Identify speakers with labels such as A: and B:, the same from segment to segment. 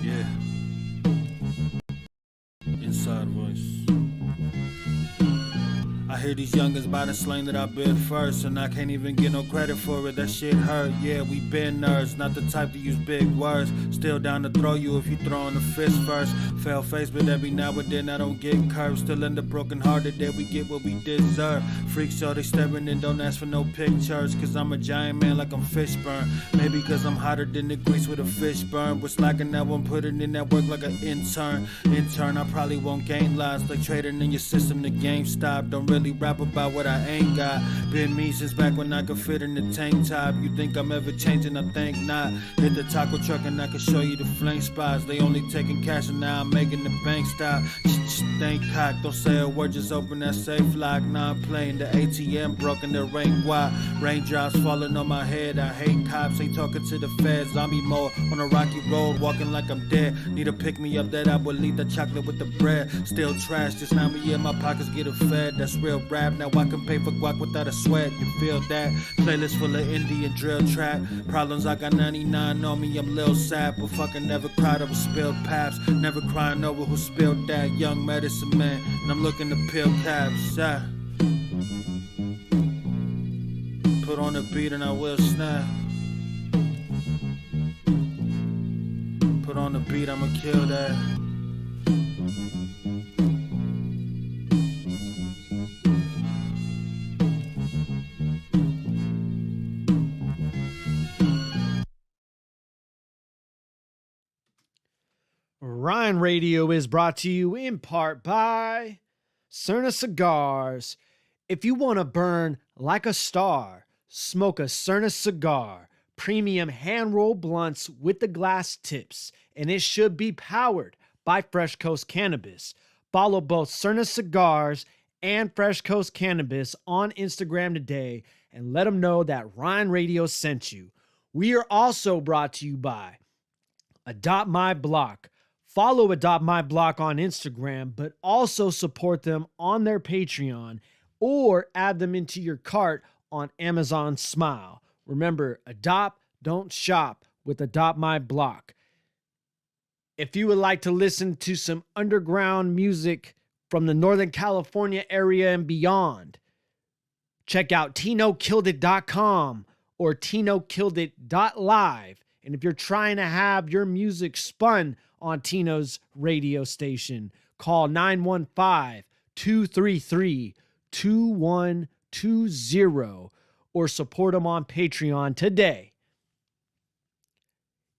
A: Yeah. Inside voice. I hear these youngins by the slang that I bid first, and I can't even get no credit for it. That shit hurt. Yeah, we been nerds, not the type to use big words. Still down to throw you if you throwing the fist first. Fail face, but every now and then I don't get curved. Still end up broken hearted, that we get what we deserve. Freaks all they staring and don't ask for no pictures. Cause I'm a giant man like I'm Fishburne. Maybe cause I'm hotter than the grease with a fish burn. We're slacking now, I'm putting in that work like an intern. I probably won't gain lives like trading in your system to GameStop. Don't really rap about what I ain't got. Been me since back when I could fit in the tank top. You think I'm ever changing? I think not. Hit the taco truck and I can show you the flame spots. They only taking cash and now I'm making the bank stop. Think cock, don't say a word, just open that safe lock. Now I'm playing the ATM broken, the rain why. Raindrops falling on my head. I hate cops, ain't talking to the feds. Zombie mode on a rocky road, walking like I'm dead. Need to pick me up that I will eat the chocolate with the bread. Still trash, just now me in my pockets getting fed. That's real rap, now I can pay for guac without a sweat. You feel that? Playlist full of Indian drill trap. Problems, I got 99 on me, I'm Lil Sap. But fucking never cried over spilled paps. Never crying over who spilled that. Young medicine man, and I'm looking to peel caps. Yeah. Put on the beat and I will snap. Put on the beat, I'ma kill that.
B: Ryne Radio is brought to you in part by Cerna Cigars. If you want to burn like a star, smoke a Cerna cigar. Premium hand-rolled blunts with the glass tips, and it should be powered by Fresh Coast Cannabis. Follow both Cerna Cigars and Fresh Coast Cannabis on Instagram today and let them know that Ryne Radio sent you. We are also brought to you by Adopt My Block. Follow Adopt My Block on Instagram, but also support them on their Patreon or add them into your cart on Amazon Smile. Remember, adopt, don't shop with Adopt My Block. If you would like to listen to some underground music from the Northern California area and beyond, check out TinoKilledIt.com or TinoKilledIt.live. And if you're trying to have your music spun on Tino's radio station, call 915-233-2120 or support them on Patreon today.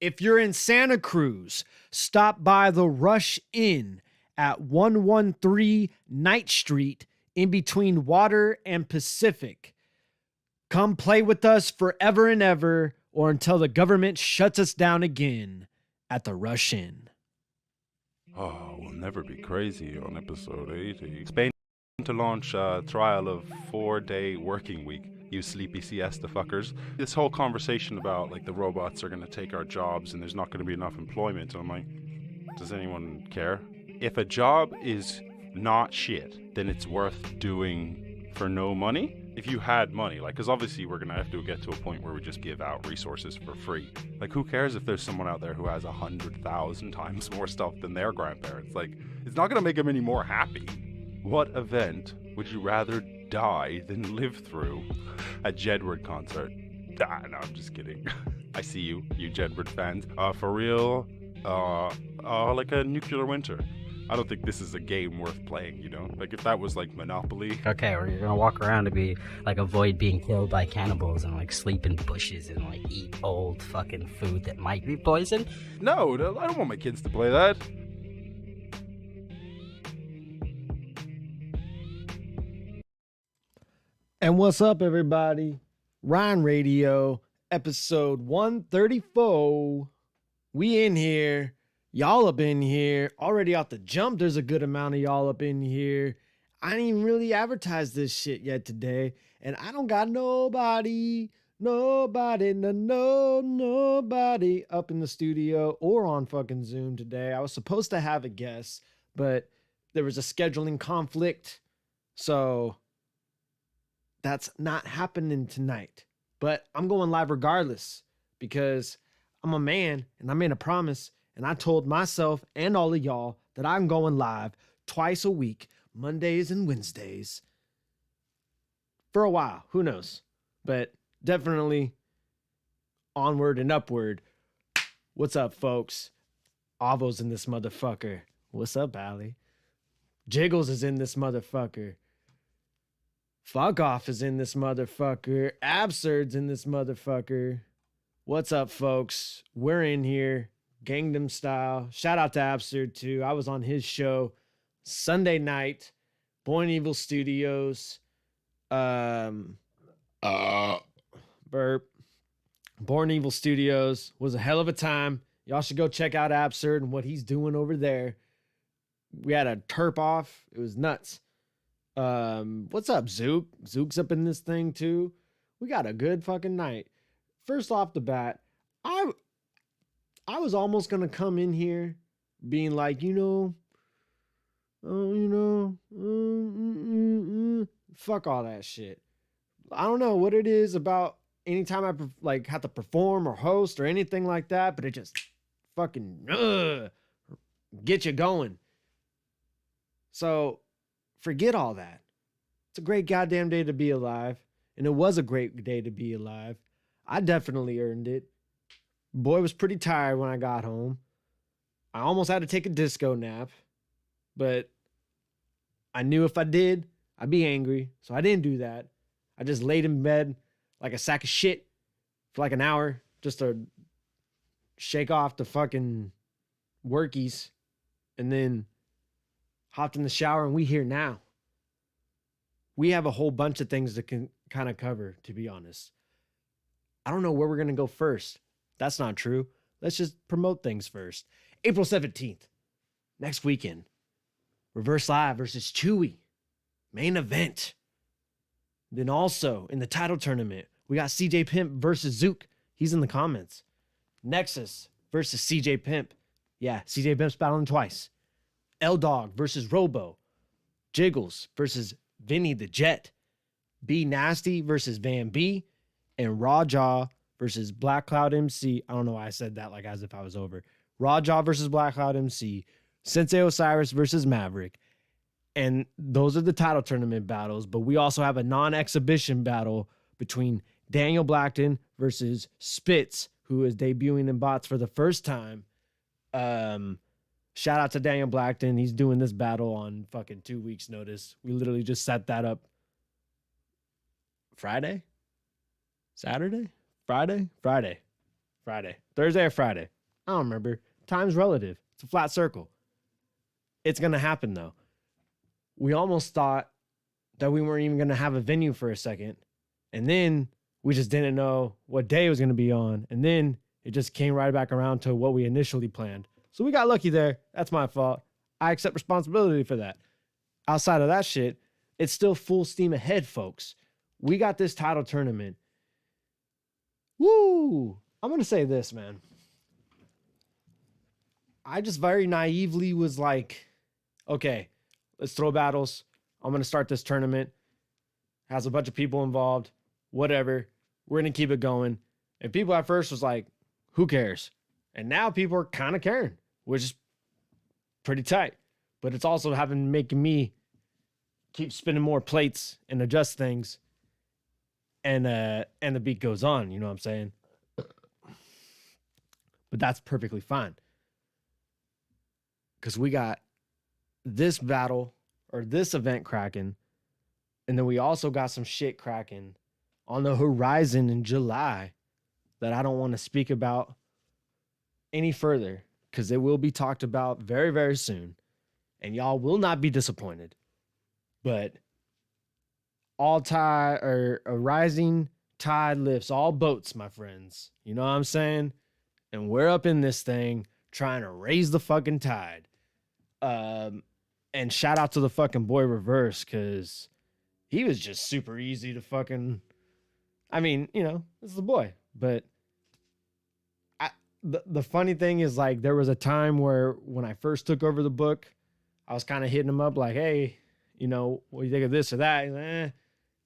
B: If you're in Santa Cruz, stop by the Rush Inn at 113 Ninth Street in between Water and Pacific. Come play with us forever and ever or until the government shuts us down again at the Rush Inn.
C: Oh, we'll never be crazy on episode 80. Spain to launch a trial of 4-day working week. You sleepy siesta fuckers. This whole conversation about like the robots are going to take our jobs and there's not going to be enough employment. I'm like, does anyone care? If a job is not shit, then it's worth doing for no money. If you had money, like, because obviously we're going to have to get to a point where we just give out resources for free. Like, who cares if there's someone out there who has 100,000 times more stuff than their grandparents? Like, it's not going to make them any more happy. What event would you rather die than live through? A Jedward concert. Ah, no, I'm just kidding. I see you Jedward fans. For real, like a nuclear winter. I don't think this is a game worth playing, you know? Like, if that was, like, Monopoly.
D: Okay, or you're gonna walk around to be, like, avoid being killed by cannibals and, like, sleep in bushes and, like, eat old fucking food that might be poison?
C: No, I don't want my kids to play that.
B: And what's up, everybody? Ryne Radio, episode 134. We in here. Y'all up in here. Already off the jump, there's a good amount of y'all up in here. I didn't even really advertise this shit yet today. And I don't got nobody up in the studio or on fucking Zoom today. I was supposed to have a guest, but there was a scheduling conflict. So that's not happening tonight. But I'm going live regardless. because I'm a man and I made a promise, and I told myself and all of y'all that I'm going live twice a week, Mondays and Wednesdays. For a while, who knows? But definitely onward and upward. What's up, folks? Avo's in this motherfucker. What's up, Allie? Jiggles is in this motherfucker. Fuck Off is in this motherfucker. Absurd's in this motherfucker. What's up, folks? We're in here, Gangnam Style. Shout out to Absurd, too. I was on his show Sunday night, Born Evil Studios. Burp. Born Evil Studios was a hell of a time. Y'all should go check out Absurd and what he's doing over there. We had a terp off. It was nuts. What's up, Zook? Zook's up in this thing too. We got a good fucking night. First off the bat, I was almost gonna come in here being like, fuck all that shit. I don't know what it is about anytime I have to perform or host or anything like that, but it just fucking get you going. So forget all that. It's a great goddamn day to be alive. And it was a great day to be alive. I definitely earned it. Boy was pretty tired when I got home. I almost had to take a disco nap. But I knew if I did, I'd be angry. So I didn't do that. I just laid in bed like a sack of shit for like an hour just to shake off the fucking workies. And then hopped in the shower, and we here now. We have a whole bunch of things to kind of cover, to be honest. I don't know where we're going to go first. That's not true. Let's just promote things first. April 17th, next weekend. Reverse Live versus Chewy. Main event. Then also, in the title tournament, we got CJ Pimp versus Zook. He's in the comments. Nexus versus CJ Pimp. Yeah, CJ Pimp's battling twice. L-Dog versus Robo. Jiggles versus Vinny the Jet. B Nasty versus Van B. And Raw versus Black Cloud MC. I don't know why I said that like as if I was over. Raw versus Black Cloud MC. Sensei Osiris versus Maverick. And those are the title tournament battles. But we also have a non-exhibition battle between Daniel Blackton versus Spitz, who is debuting in BOTZ for the first time. Shout out to Daniel Blackton. He's doing this battle on fucking 2 weeks notice. We literally just set that up Friday? Saturday? Friday? Thursday or Friday? I don't remember. Time's relative. It's a flat circle. It's going to happen though. We almost thought that we weren't even going to have a venue for a second. And then we just didn't know what day it was going to be on. And then it just came right back around to what we initially planned. So we got lucky there. That's my fault. I accept responsibility for that. Outside of that shit, it's still full steam ahead, folks. We got this title tournament. Woo! I'm going to say this, man. I just very naively was like, okay, let's throw battles. I'm going to start this tournament. Has a bunch of people involved. Whatever. We're going to keep it going. And people at first was like, who cares? And now people are kind of caring, which is pretty tight. But it's also making me keep spinning more plates and adjust things. And the beat goes on, you know what I'm saying? But that's perfectly fine. Because we got this battle or this event cracking. And then we also got some shit cracking on the horizon in July that I don't want to speak about any further because it will be talked about very, very soon. And y'all will not be disappointed. But a rising tide lifts all boats, my friends. You know what I'm saying? And we're up in this thing trying to raise the fucking tide. And shout out to the fucking boy Reverse because he was just super easy to fucking... I mean, you know, this is the boy. But the funny thing is, like, there was a time where when I first took over the book, I was kind of hitting him up like, hey, you know, what do you think of this or that? He's like, eh.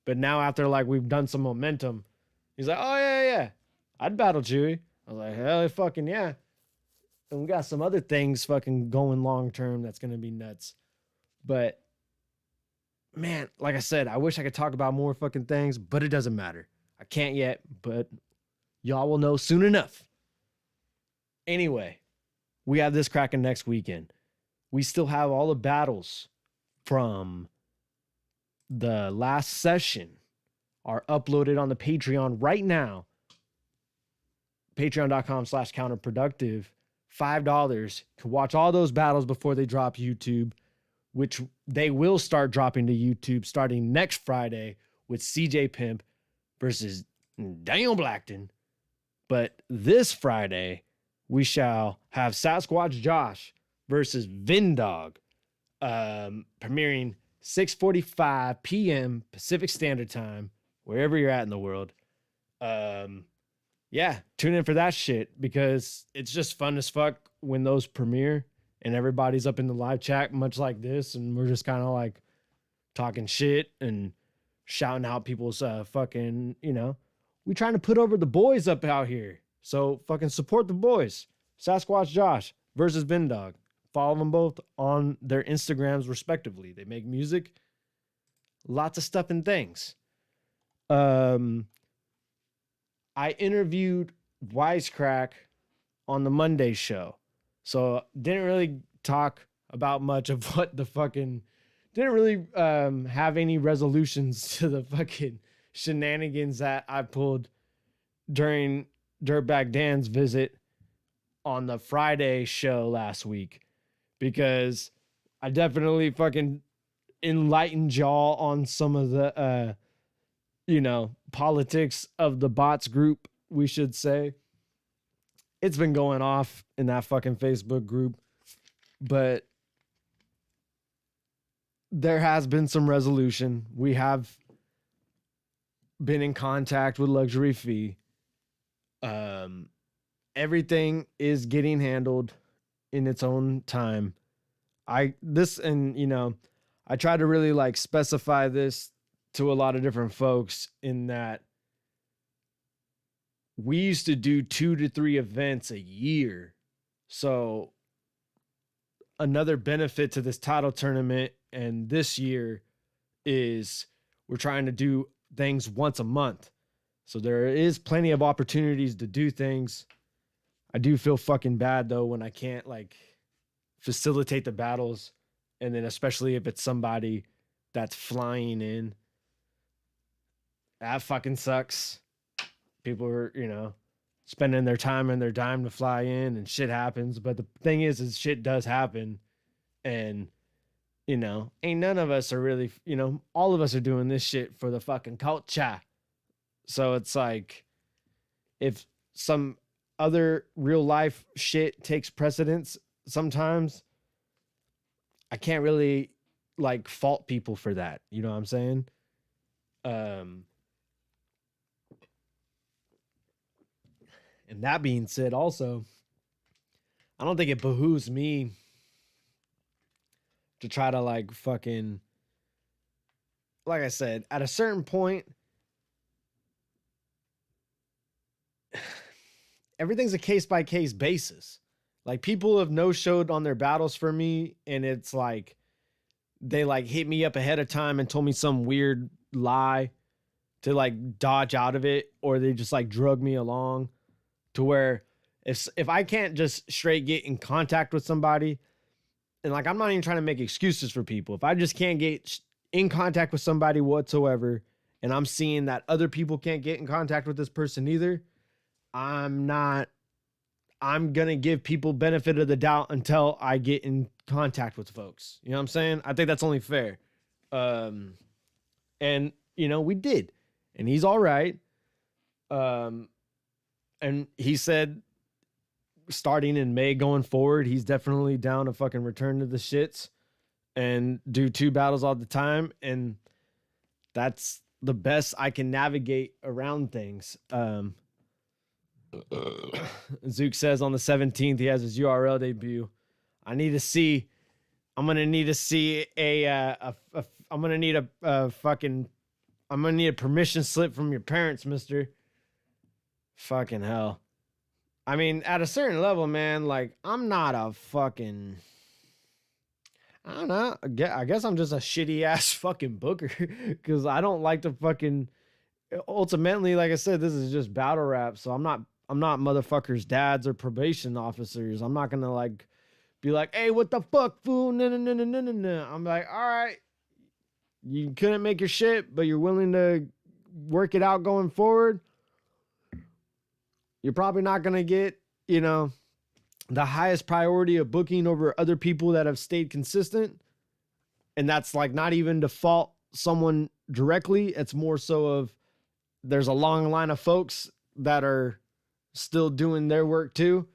B: But now after, like, we've done some momentum, he's like, oh, yeah. I'd battle Chewy. I was like, hell fucking yeah. And we got some other things fucking going long term that's going to be nuts. But man, like I said, I wish I could talk about more fucking things, but it doesn't matter. I can't yet, but y'all will know soon enough. Anyway, we have this cracking next weekend. We still have all the battles from the last session are uploaded on the Patreon right now. Patreon.com/counterproductive. $5. Can watch all those battles before they drop YouTube, which they will start dropping to YouTube starting next Friday with CJ Pimp versus Daniel Blackton. But this Friday, we shall have Sasquatch Josh versus Vindog, premiering 6:45 p.m. Pacific Standard Time, wherever you're at in the world. Yeah, tune in for that shit because it's just fun as fuck when those premiere and everybody's up in the live chat, much like this, and we're just kind of like talking shit and shouting out people's fucking, you know, we trying to put over the boys up out here. So fucking support the boys. Sasquatch Josh versus Vindog. Follow them both on their Instagrams respectively. They make music, lots of stuff and things. I interviewed Wisecrack on the Monday show. So didn't really talk about much of what the fucking, didn't really have any resolutions to the fucking shenanigans that I pulled during Dirtbag Dan's visit on the Friday show last week, because I definitely fucking enlightened y'all on some of the, you know, politics of the BOTZ group, we should say. It's been going off in that fucking Facebook group, but there has been some resolution. We have been in contact with Luxury Fee. Everything is getting handled in its own time. I try to really like specify this to a lot of different folks in that we used to do 2 to 3 events a year. So another benefit to this title tournament and this year is we're trying to do things once a month. So there is plenty of opportunities to do things. I do feel fucking bad though when I can't like facilitate the battles, and then especially if it's somebody that's flying in. That fucking sucks. People are, you know, spending their time and their dime to fly in and shit happens. But the thing is shit does happen. And, you know, ain't none of us are really, you know, all of us are doing this shit for the fucking culture. So it's like, if some other real life shit takes precedence sometimes, I can't really like fault people for that. You know what I'm saying? And that being said, also, I don't think it behooves me to try to like fucking, like I said, at a certain point, everything's a case by case basis. Like people have no showed on their battles for me, and it's like they like hit me up ahead of time and told me some weird lie to like dodge out of it, or they just like drug me along to where if I can't just straight get in contact with somebody, and like I'm not even trying to make excuses for people, if I just can't get in contact with somebody whatsoever, and I'm seeing that other people can't get in contact with this person either, I'm gonna give people benefit of the doubt until I get in contact with folks. You know what I'm saying? I think that's only fair. And you know, we did, and he's all right. And he said starting in May going forward, he's definitely down to fucking return to the shits and do 2 battles all the time. And that's the best I can navigate around things. Zook says on the 17th, he has his URL debut. I'm going to need a permission slip from your parents, mister. Fucking hell. I mean, at a certain level, man, like, I'm not a fucking, I don't know. I guess I'm just a shitty ass fucking booker because I don't like to fucking, ultimately, like I said, this is just battle rap. So I'm not motherfuckers' dads or probation officers. I'm not gonna like be like, hey, what the fuck, fool? No, no, no, no, no, no, no. I'm like, all right, you couldn't make your shit, but you're willing to work it out going forward. You're probably not gonna get, the highest priority of booking over other people that have stayed consistent. And that's like not even to fault someone directly. It's more so of there's a long line of folks that are still doing their work too.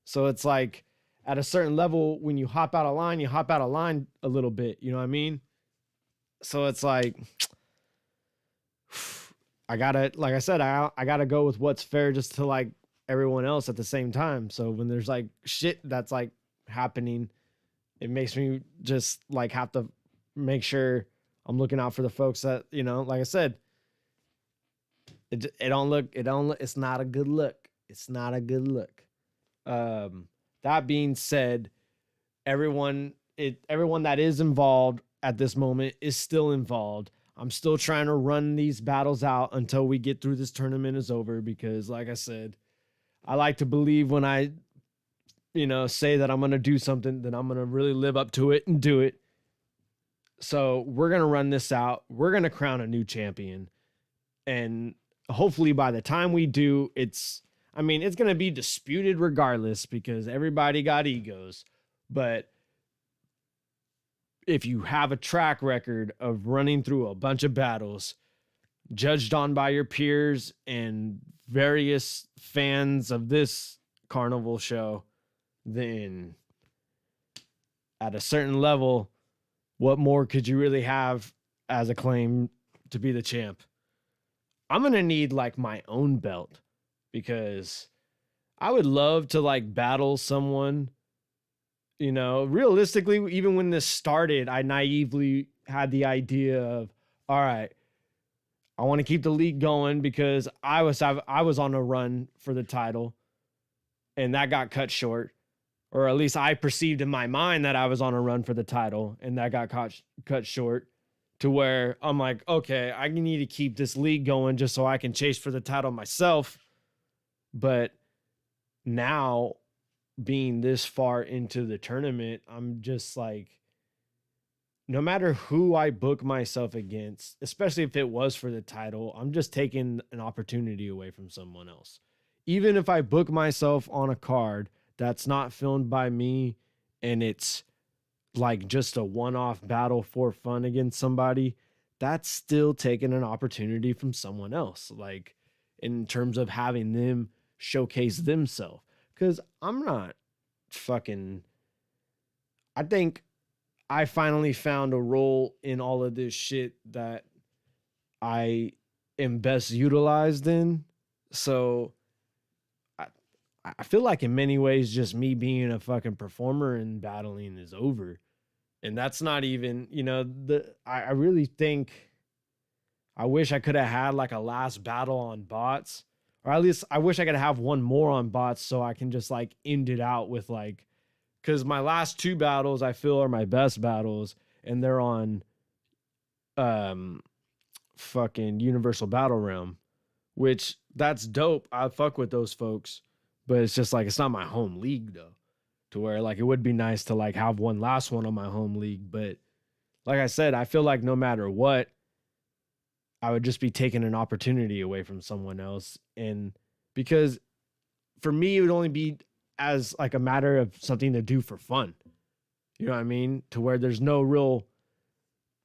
B: So it's like at a certain level, when you hop out of line, you hop out of line a little bit. You know what I mean? So it's like, like I said, I gotta go with what's fair just to like everyone else at the same time. So when there's like shit that's like happening, it makes me just like have to make sure I'm looking out for the folks that, like I said, it's not a good look. It's not a good look. That being said, everyone that is involved at this moment is still involved. I'm still trying to run these battles out until we get through this tournament is over, because like I said, I like to believe when I, say that I'm going to do something, then I'm going to really live up to it and do it. So we're going to run this out. We're going to crown a new champion. And hopefully by the time we do, it's going to be disputed regardless because everybody got egos. But if you have a track record of running through a bunch of battles, judged on by your peers and various fans of this carnival show, then at a certain level, what more could you really have as a claim to be the champ? I'm going to need like my own belt, because I would love to like battle someone. Realistically, even when this started, I naively had the idea of, all right, I want to keep the league going because I was on a run for the title, and that got cut short, or at least I perceived in my mind that I was on a run for the title, and that got cut short, to where I'm like, okay, I need to keep this league going just so I can chase for the title myself. But now, being this far into the tournament, I'm just like, no matter who I book myself against, especially if it was for the title, I'm just taking an opportunity away from someone else. Even if I book myself on a card that's not filmed by me and it's like just a one-off battle for fun against somebody, that's still taking an opportunity from someone else, like in terms of having them showcase themselves. Because I'm not fucking, I think I finally found a role in all of this shit that I am best utilized in. So I feel like in many ways, just me being a fucking performer and battling is over. And that's not even, I really think, I wish I could have had like a last battle on BOTZ, or at least I wish I could have one more on BOTZ so I can just like end it out with like, because my last two battles I feel are my best battles, and they're on fucking Universal Battle Realm, which that's dope. I fuck with those folks, but it's just like, it's not my home league though, to where like it would be nice to like have one last one on my home league. But like I said, I feel like no matter what, I would just be taking an opportunity away from someone else. And because for me, it would only be as like a matter of something to do for fun. You know what I mean? To where there's no real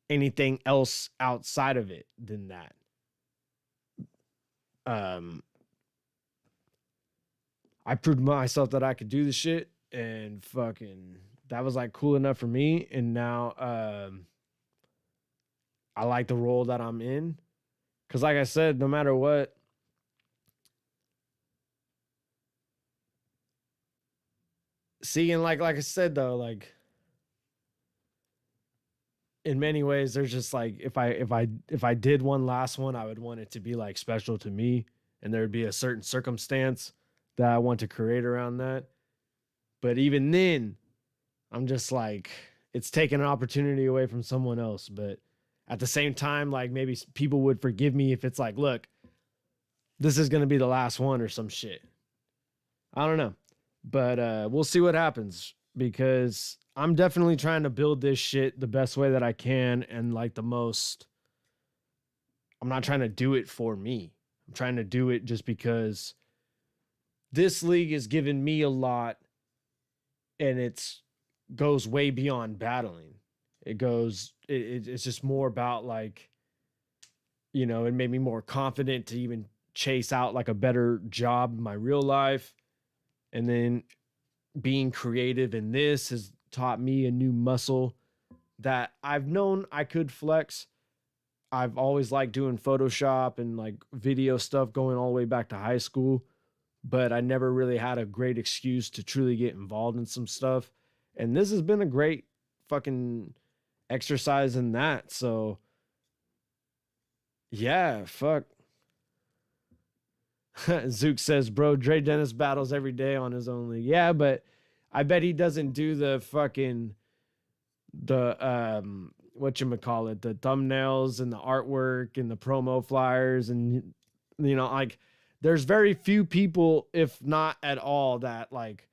B: anything else outside of it than that. I proved myself that I could do the shit, and fucking that was like cool enough for me. And now I like the role that I'm in. Cause like I said, no matter what, seeing like I said though, like in many ways, there's just like if I did one last one, I would want it to be like special to me and there'd be a certain circumstance that I want to create around that. But even then, I'm just like, it's taking an opportunity away from someone else. But at the same time, like maybe people would forgive me if it's like, look, this is going to be the last one or some shit. I don't know. But we'll see what happens, because I'm definitely trying to build this shit the best way that I can. And like I'm not trying to do it for me. I'm trying to do it just because this league has given me a lot, and it's goes way beyond battling. It's just more about like, you know, it made me more confident to even chase out like a better job in my real life. And then being creative in this has taught me a new muscle that I've known I could flex. I've always liked doing Photoshop and like video stuff going all the way back to high school, but I never really had a great excuse to truly get involved in some stuff. And this has been a great fucking exercise in that. So yeah, fuck. Zook says, bro, Dre Dennis battles every day on his own league. Yeah, but I bet he doesn't do the fucking, whatchamacallit, the thumbnails and the artwork and the promo flyers. And, you know, like there's very few people, if not at all, that like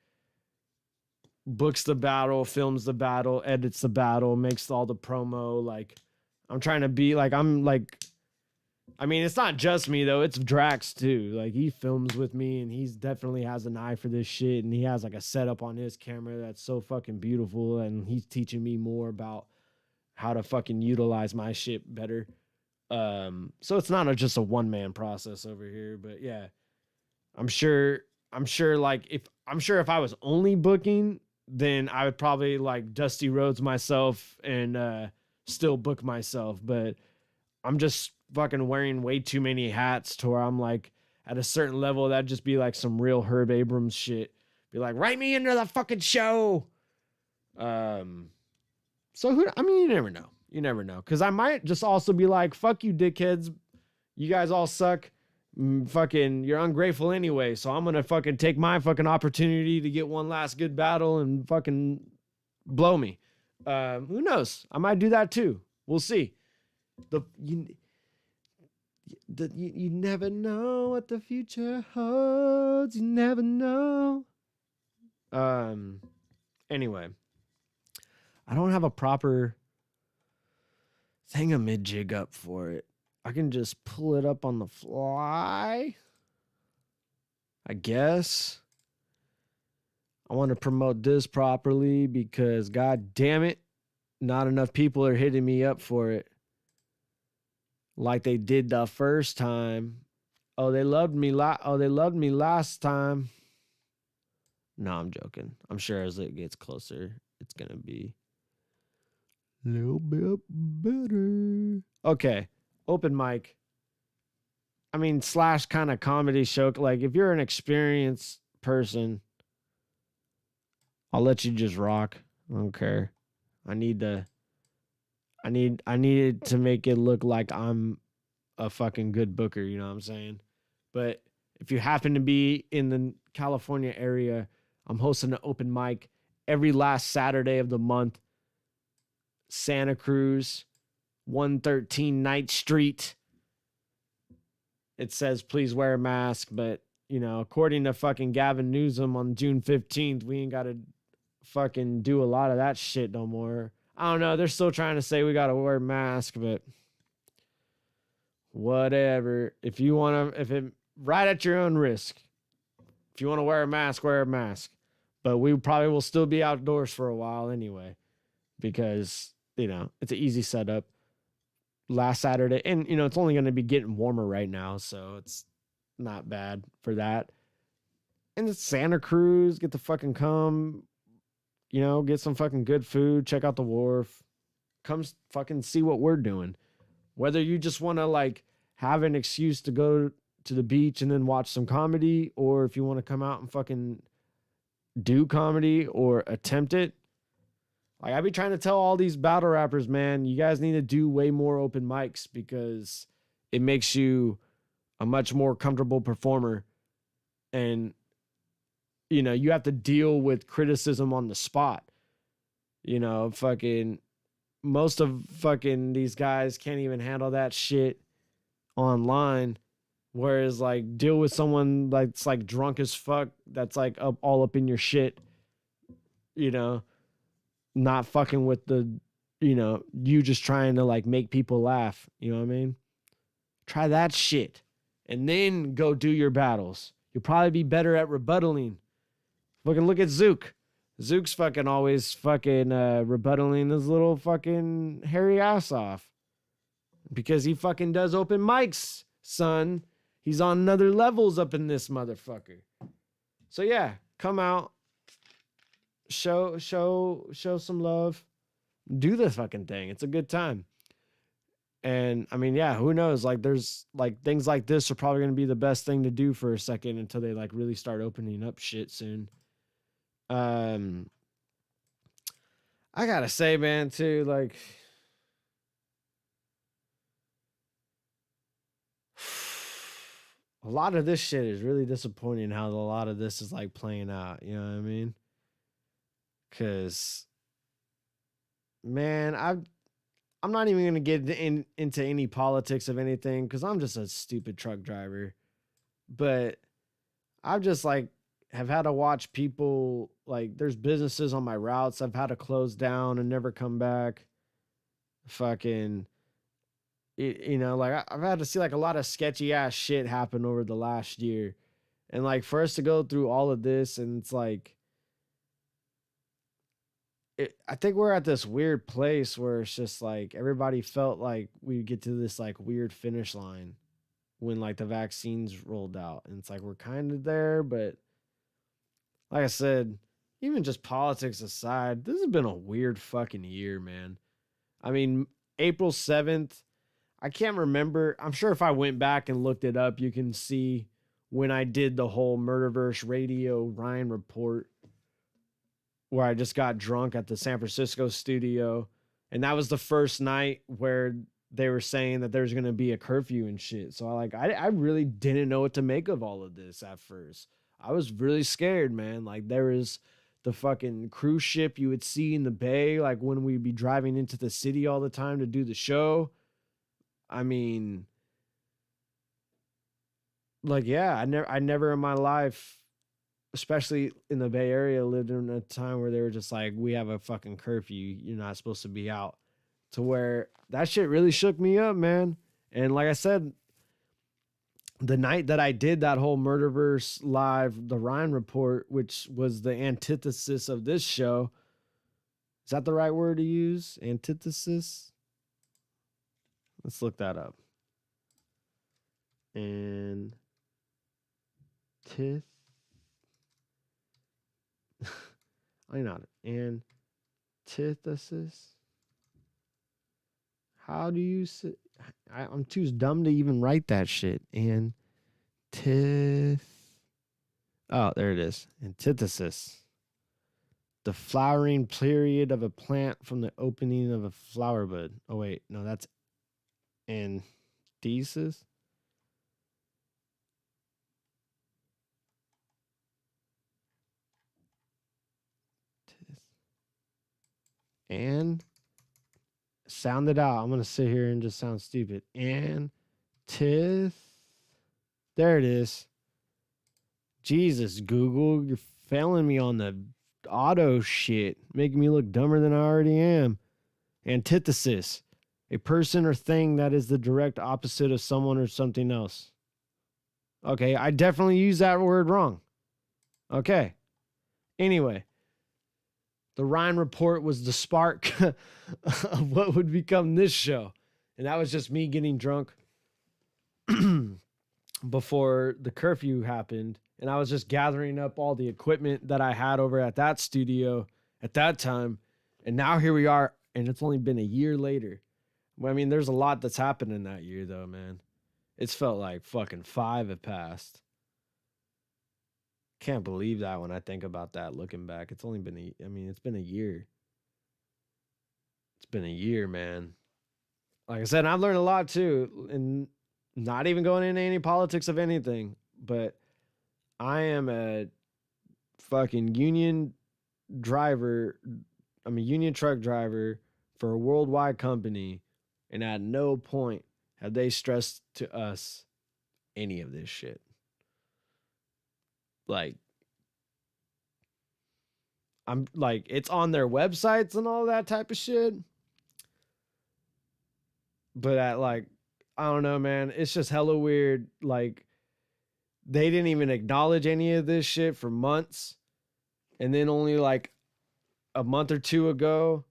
B: books the battle, films the battle, edits the battle, makes all the promo. Like I'm trying to be like, I mean, it's not just me though. It's Drax too. Like he films with me, and he's definitely has an eye for this shit. And he has like a setup on his camera that's so fucking beautiful. And he's teaching me more about how to fucking utilize my shit better. So it's not just a one-man process over here, but yeah, I'm sure like if I was only booking, then I would probably like Dusty Rhodes myself and still book myself. But I'm just fucking wearing way too many hats to where I'm like at a certain level, that'd just be like some real Herb Abrams shit. Be like, write me into the fucking show. So you never know. You never know. Cause I might just also be like, fuck you dickheads. You guys all suck. Fucking, you're ungrateful anyway. So I'm going to fucking take my fucking opportunity to get one last good battle and fucking blow me. Who knows? I might do that too. We'll see. You never know what the future holds. You never know. Anyway, I don't have a proper thingamajig up for it. I can just pull it up on the fly, I guess. I want to promote this properly because god damn it, not enough people are hitting me up for it like they did the first time. Oh, they loved me last time. No, I'm joking. I'm sure as it gets closer, it's going to be a little bit better. Okay. Open mic. I mean, / kind of comedy show. Like if you're an experienced person, I'll let you just rock. I don't care. I needed to make it look like I'm a fucking good booker, you know what I'm saying? But if you happen to be in the California area, I'm hosting an open mic every last Saturday of the month. Santa Cruz, 113 Ninth Street. It says please wear a mask, but you know, according to fucking Gavin Newsom on June 15th, we ain't got to fucking do a lot of that shit no more. I don't know. They're still trying to say we got to wear a mask, but whatever. If you want to, right at your own risk. If you want to wear a mask, wear a mask. But we probably will still be outdoors for a while anyway, because, you know, it's an easy setup. Last Saturday, and, you know, it's only going to be getting warmer right now, so it's not bad for that. And it's Santa Cruz. Get to fucking come, you know, get some fucking good food, check out the wharf, come fucking see what we're doing. Whether you just want to like have an excuse to go to the beach and then watch some comedy, or if you want to come out and fucking do comedy or attempt it. Like I be trying to tell all these battle rappers, man, you guys need to do way more open mics because it makes you a much more comfortable performer. And, you know, you have to deal with criticism on the spot. You know, fucking most of fucking these guys can't even handle that shit online. Whereas like deal with someone that's like drunk as fuck, that's like all up in your shit, you know, not fucking with the, you know, you just trying to like make people laugh. You know what I mean? Try that shit and then go do your battles. You'll probably be better at rebuttaling. Fucking look at Zook. Zook's fucking always fucking rebuttaling his little fucking hairy ass off. Because he fucking does open mics, son. He's on another levels up in this motherfucker. So yeah, come out. Show some love. Do the fucking thing. It's a good time. And I mean, yeah, who knows? Like there's like things like this are probably going to be the best thing to do for a second until they like really start opening up shit soon. I gotta say, man, too, like a lot of this shit is really disappointing how a lot of this is like playing out. You know what I mean? Cause man, I'm not even gonna get into any politics of anything because I'm just a stupid truck driver. But I've just like have had to watch people, like there's businesses on my routes I've had to close down and never come back. Fucking, you know, like I've had to see like a lot of sketchy ass shit happen over the last year. And like for us to go through all of this, and it's like, I think we're at this weird place where it's just like everybody felt like we get to this like weird finish line when like the vaccines rolled out. And it's like we're kind of there, but like I said, even just politics aside, this has been a weird fucking year, man. I mean, April 7th, I can't remember. I'm sure if I went back and looked it up, you can see when I did the whole Murderverse Radio Ryne report where I just got drunk at the San Francisco studio. And that was the first night where they were saying that there's going to be a curfew and shit. So I really didn't know what to make of all of this at first. I was really scared, man. Like there is the fucking cruise ship you would see in the bay, like when we'd be driving into the city all the time to do the show. I mean, like, yeah, I never in my life, especially in the Bay Area, lived in a time where they were just like, we have a fucking curfew. You're not supposed to be out. To where that shit really shook me up, man. And like I said, the night that I did that whole Murderverse live, the Ryne report, which was the antithesis of this show. Is that the right word to use? Antithesis? Let's look that up. And I know it. Antithesis. How do you say? I'm too dumb to even write that shit. Oh, there it is. Antithesis. The flowering period of a plant from the opening of a flower bud. Oh, wait. No, that's antithesis. And sound it out. I'm going to sit here and just sound stupid. There it is. Jesus, Google, you're failing me on the auto shit, making me look dumber than I already am. Antithesis. A person or thing that is the direct opposite of someone or something else. Okay, I definitely used that word wrong. Okay. Anyway. The Ryne report was the spark of what would become this show. And that was just me getting drunk before the curfew happened. And I was just gathering up all the equipment that I had over at that studio at that time. And now here we are. And it's only been a year later. I mean, there's a lot that's happened in that year, though, man. It's felt like fucking 5 have passed. Can't believe that when I think about that looking back. It's only been it's been a year. It's been a year, man. Like I said, I've learned a lot too. And not even going into any politics of anything, but I am a fucking union driver. I'm a union truck driver for a worldwide company, and at no point have they stressed to us any of this shit. Like, I'm like, it's on their websites and all that type of shit. But at like, I don't know, man. It's just hella weird. Like, they didn't even acknowledge any of this shit for months. And then only like a month or two ago,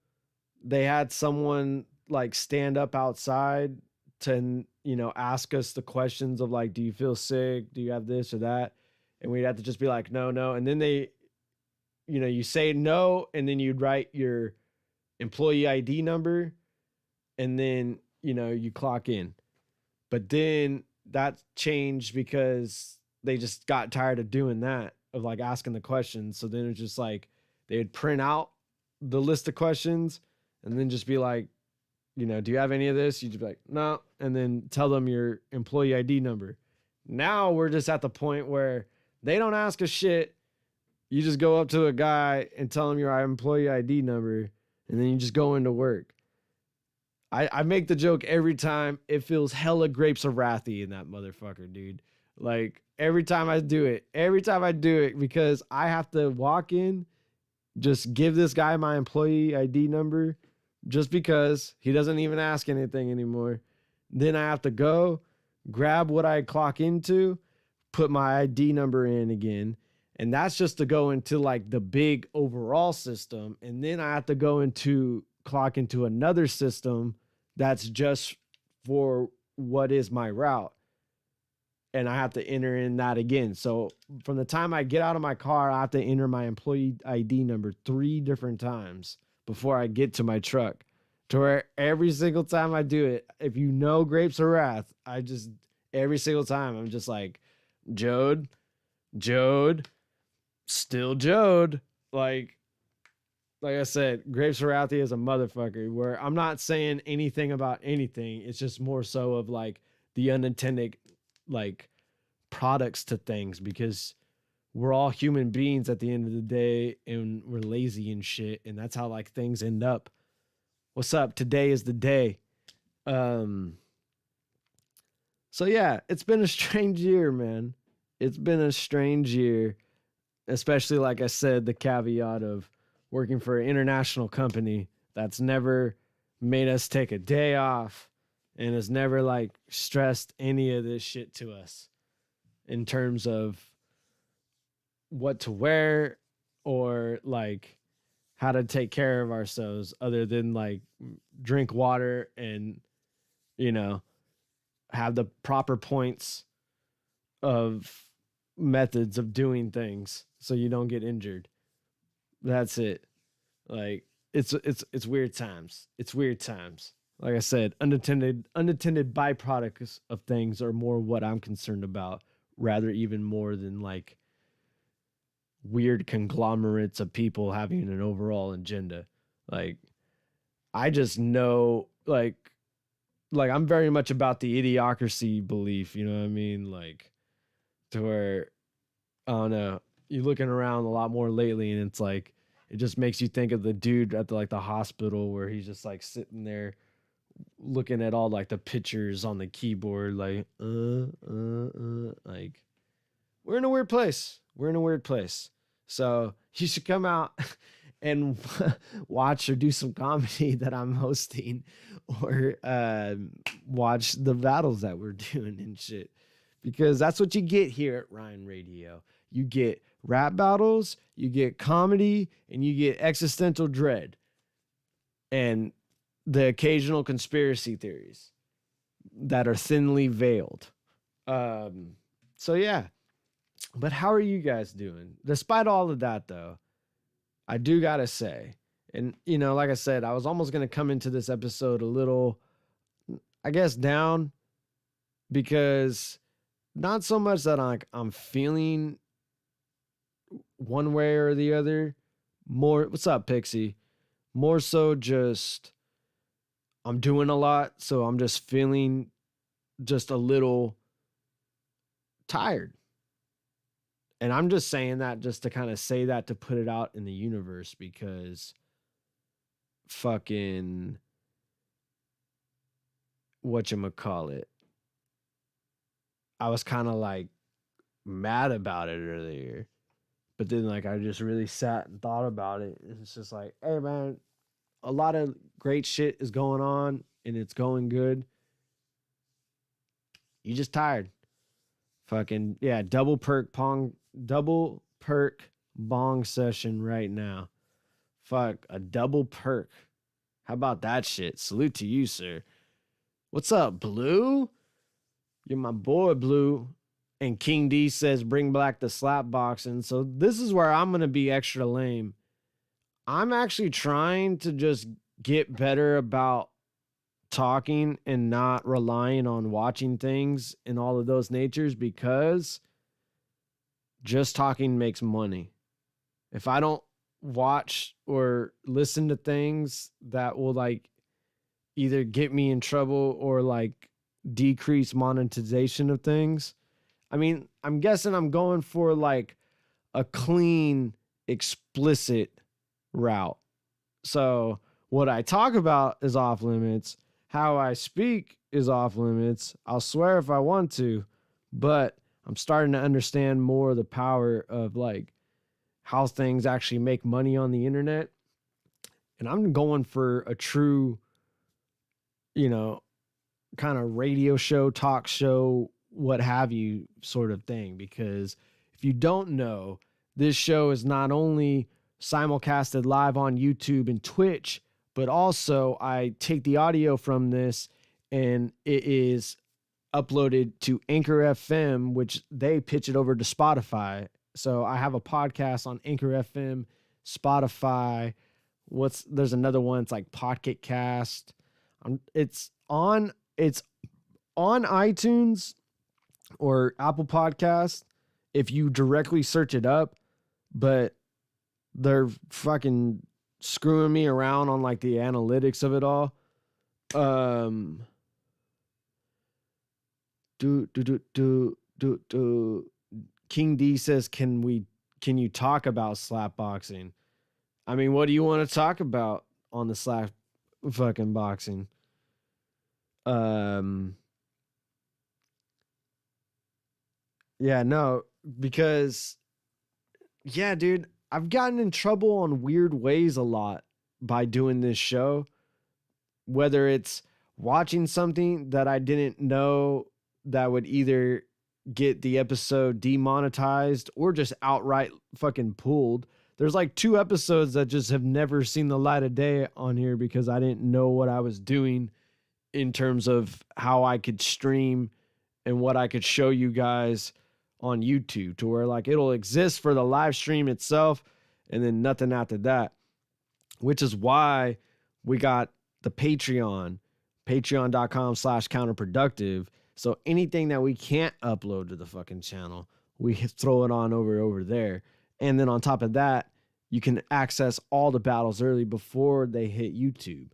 B: they had someone like stand up outside to, you know, ask us the questions of like, do you feel sick? Do you have this or that? And we'd have to just be like, no, no. And then they, you know, you say no, and then you'd write your employee ID number, and then, you know, you clock in. But then that changed because they just got tired of doing that, of like asking the questions. So then it's just like they'd print out the list of questions and then just be like, you know, do you have any of this? You'd just be like, no. And then tell them your employee ID number. Now we're just at the point where they don't ask us shit. You just go up to a guy and tell him your employee ID number, and then you just go into work. I make the joke every time. It feels hella grapes of wrathy in that motherfucker, dude. Like, every time I do it, because I have to walk in, just give this guy my employee ID number, just because he doesn't even ask anything anymore. Then I have to go grab what I clock into, put my ID number in again. And that's just to go into like the big overall system. And then I have to go into clock into another system that's just for what is my route. And I have to enter in that again. So from the time I get out of my car, I have to enter my employee ID number 3 different times before I get to my truck. To where every single time I do it, if you know Grapes of Wrath, every single time I'm just like, Jode, still Jode. Like I said, Grapes of Wrath is a motherfucker, where I'm not saying anything about anything. It's just more so of like the unintended like products to things, because we're all human beings at the end of the day, and we're lazy and shit. And that's how like things end up. What's up? Today is the day. So yeah, it's been a strange year, man. It's been a strange year, especially like I said, the caveat of working for an international company that's never made us take a day off and has never like stressed any of this shit to us in terms of what to wear or like how to take care of ourselves, other than like drink water and, you know, have the proper points of methods of doing things so you don't get injured. That's it. Like, it's weird times. It's weird times. Like I said, unintended byproducts of things are more what I'm concerned about, rather even more than like weird conglomerates of people having an overall agenda. Like, I just know, like I'm very much about the idiocracy belief, you know what I mean? Like, to where, I don't know, you're looking around a lot more lately, and it's like, it just makes you think of the dude at the hospital where he's just like sitting there looking at all like the pictures on the keyboard, like, like, we're in a weird place. We're in a weird place. So you should come out and watch or do some comedy that I'm hosting, or watch the battles that we're doing and shit, because that's what you get here at Ryne Radio. You get rap battles, you get comedy, and you get existential dread and the occasional conspiracy theories that are thinly veiled. So yeah. But how are you guys doing? Despite all of that, though, I do gotta say, and, you know, like I said, I was almost gonna come into this episode a little, I guess, down, because not so much that I'm feeling one way or the other. More, what's up, Pixie? More so just I'm doing a lot, so I'm just feeling just a little tired. And I'm just saying that just to kind of say that, to put it out in the universe, because fucking whatchamacallit, I was kind of like mad about it earlier, but then like I just really sat and thought about it, and it's just like, hey man, a lot of great shit is going on and it's going good. You just tired. Fucking yeah, double perk bong session right now. Fuck, a double perk. How about that shit? Salute to you, sir. What's up, Blue? You're my boy, Blue. And King D says, bring back the slap boxing. So this is where I'm going to be extra lame. I'm actually trying to just get better about talking and not relying on watching things and all of those natures, because just talking makes money. If I don't watch or listen to things that will like either get me in trouble or like decrease monetization of things, I mean, I'm guessing I'm going for like a clean, explicit route. So what I talk about is off limits. How I speak is off limits. I'll swear if I want to, but I'm starting to understand more of the power of like how things actually make money on the internet. And I'm going for a true, you know, kind of radio show, talk show, what have you sort of thing. Because if you don't know, this show is not only simulcasted live on YouTube and Twitch, but also I take the audio from this and it is uploaded to Anchor FM, which they pitch it over to Spotify. So I have a podcast on Anchor FM, Spotify. There's another one. It's like Pocket Cast. It's on iTunes or Apple Podcast if you directly search it up, but they're fucking screwing me around on like the analytics of it all. King D says, can you talk about slap boxing? I mean, what do you want to talk about on the slap fucking boxing? Yeah, no, because yeah, dude, I've gotten in trouble on weird ways a lot by doing this show, whether it's watching something that I didn't know that would either get the episode demonetized or just outright fucking pulled. There's like 2 episodes that just have never seen the light of day on here because I didn't know what I was doing in terms of how I could stream and what I could show you guys on YouTube, to where like it'll exist for the live stream itself and then nothing after that, which is why we got the patreon.com/counterproductive. So anything that we can't upload to the fucking channel, we throw it on over there. And then on top of that, you can access all the battles early before they hit YouTube.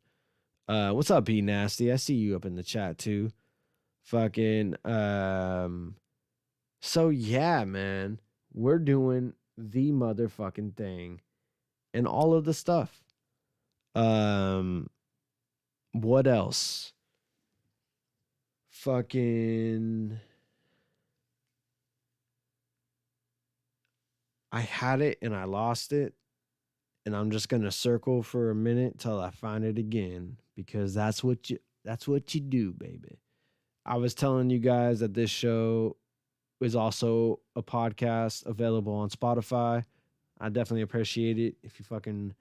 B: What's up, B Nasty? I see you up in the chat too. Fucking so yeah, man, we're doing the motherfucking thing and all of the stuff. What else? Fucking I had it and I lost it, and I'm just gonna circle for a minute till I find it again, because that's what you do, baby. I was telling you guys that this show is also a podcast available on Spotify. I definitely appreciate it. If you fucking,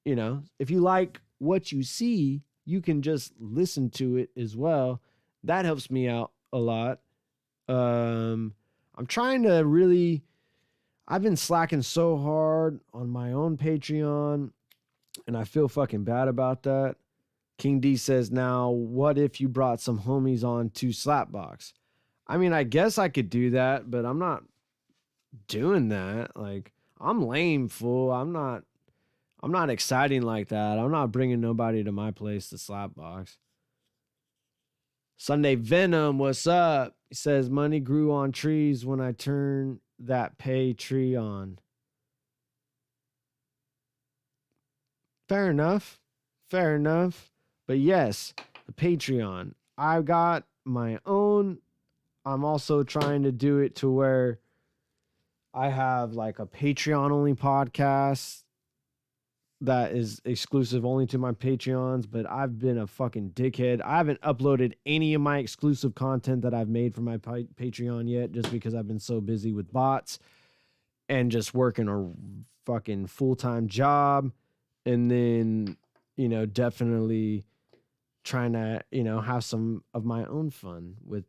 B: if you like what you see, you can just listen to it as well. That helps me out a lot. I'm trying to really, I've been slacking so hard on my own Patreon, and I feel fucking bad about that. King D says, now, what if you brought some homies on to Slapbox? I mean, I guess I could do that, but I'm not doing that. Like, I'm lame, fool. I'm not exciting like that. I'm not bringing nobody to my place to Slapbox. Sunday Venom, what's up? He says, money grew on trees when I turned that pay tree on. Fair enough. Fair enough. But yes, the Patreon. I've got my own. I'm also trying to do it to where I have like a Patreon only podcast that is exclusive only to my Patreons, but I've been a fucking dickhead. I haven't uploaded any of my exclusive content that I've made for my Patreon yet, just because I've been so busy with bots and just working a fucking full-time job. And then, you know, definitely trying to, you know, have some of my own fun with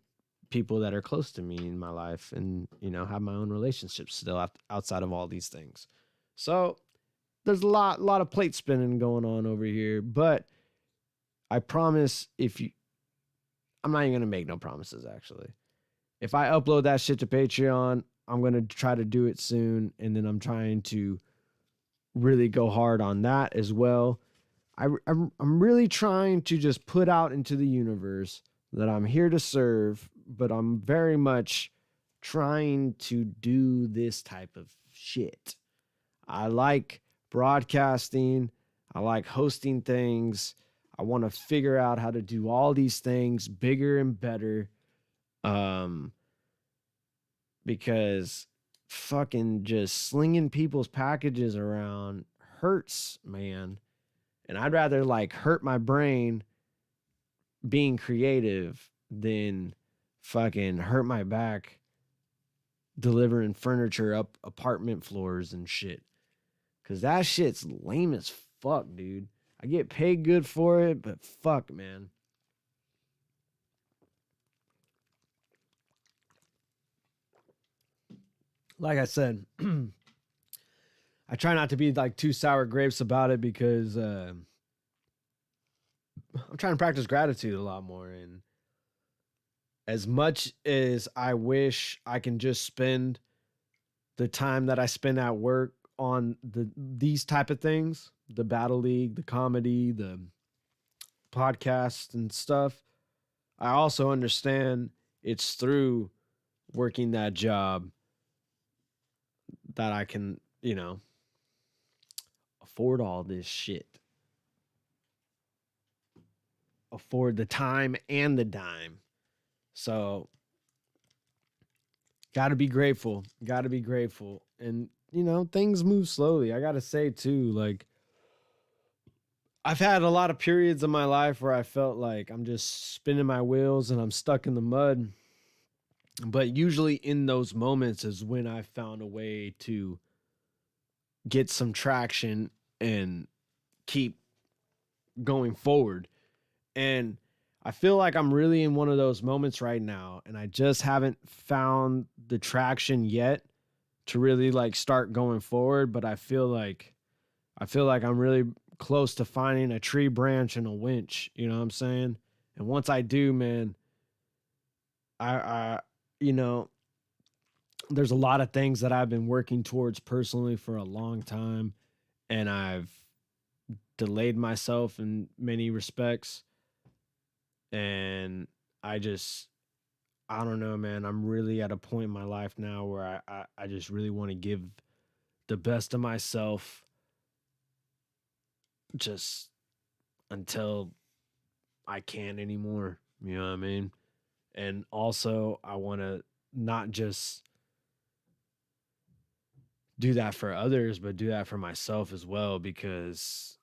B: people that are close to me in my life, and, you know, have my own relationships still outside of all these things. So there's a lot of plate spinning going on over here, but I promise I'm not even going to make no promises, actually. If I upload that shit to Patreon, I'm going to try to do it soon. And then I'm trying to really go hard on that as well. I'm really trying to just put out into the universe that I'm here to serve, but I'm very much trying to do this type of shit. I like broadcasting. I like hosting things. I want to figure out how to do all these things bigger and better. Because fucking just slinging people's packages around hurts, man. And I'd rather like hurt my brain being creative than fucking hurt my back delivering furniture up apartment floors and shit. Cause that shit's lame as fuck, dude. I get paid good for it, but fuck, man. Like I said, I try not to be like too sour grapes about it, because I'm trying to practice gratitude a lot more. And as much as I wish I can just spend the time that I spend at work on these type of things, the Battle League, the comedy, the podcast and stuff, I also understand it's through working that job that I can, you know, afford all this shit. Afford the time and the dime. So gotta be grateful. Gotta be grateful. And, you know, things move slowly. I gotta say too, like, I've had a lot of periods of my life where I felt like I'm just spinning my wheels and I'm stuck in the mud. But usually in those moments is when I found a way to get some traction and keep going forward. And I feel like I'm really in one of those moments right now, and I just haven't found the traction yet to really like start going forward. But I feel like I'm really close to finding a tree branch and a winch, you know what I'm saying? And once I do, man, I you know, there's a lot of things that I've been working towards personally for a long time, and I've delayed myself in many respects. And I don't know, man. I'm really at a point in my life now where I just really want to give the best of myself just until I can't anymore. You know what I mean? And also, I want to not just do that for others, but do that for myself as well, because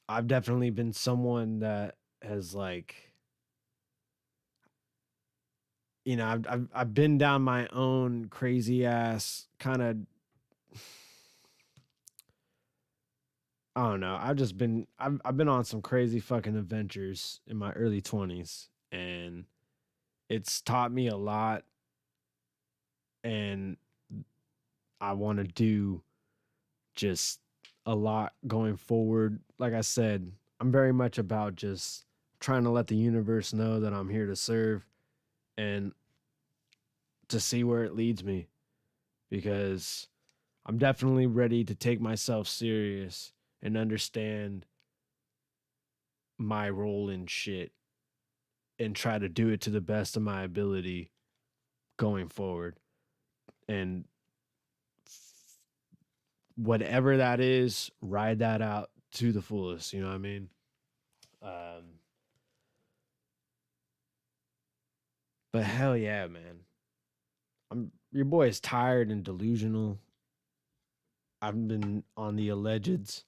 B: I've definitely been someone that has like, you know, I've been down my own crazy ass kind of, I don't know. I've been on some crazy fucking adventures in my early 20s, and it's taught me a lot, and I want to do just a lot going forward. Like I said, I'm very much about just trying to let the universe know that I'm here to serve and to see where it leads me, because I'm definitely ready to take myself serious and understand my role in shit. and try to do it to the best of my ability going forward. And whatever that is, ride that out to the fullest. You know what I mean? But hell yeah, man. Your boy is tired and delusional. I've been on the allegeds.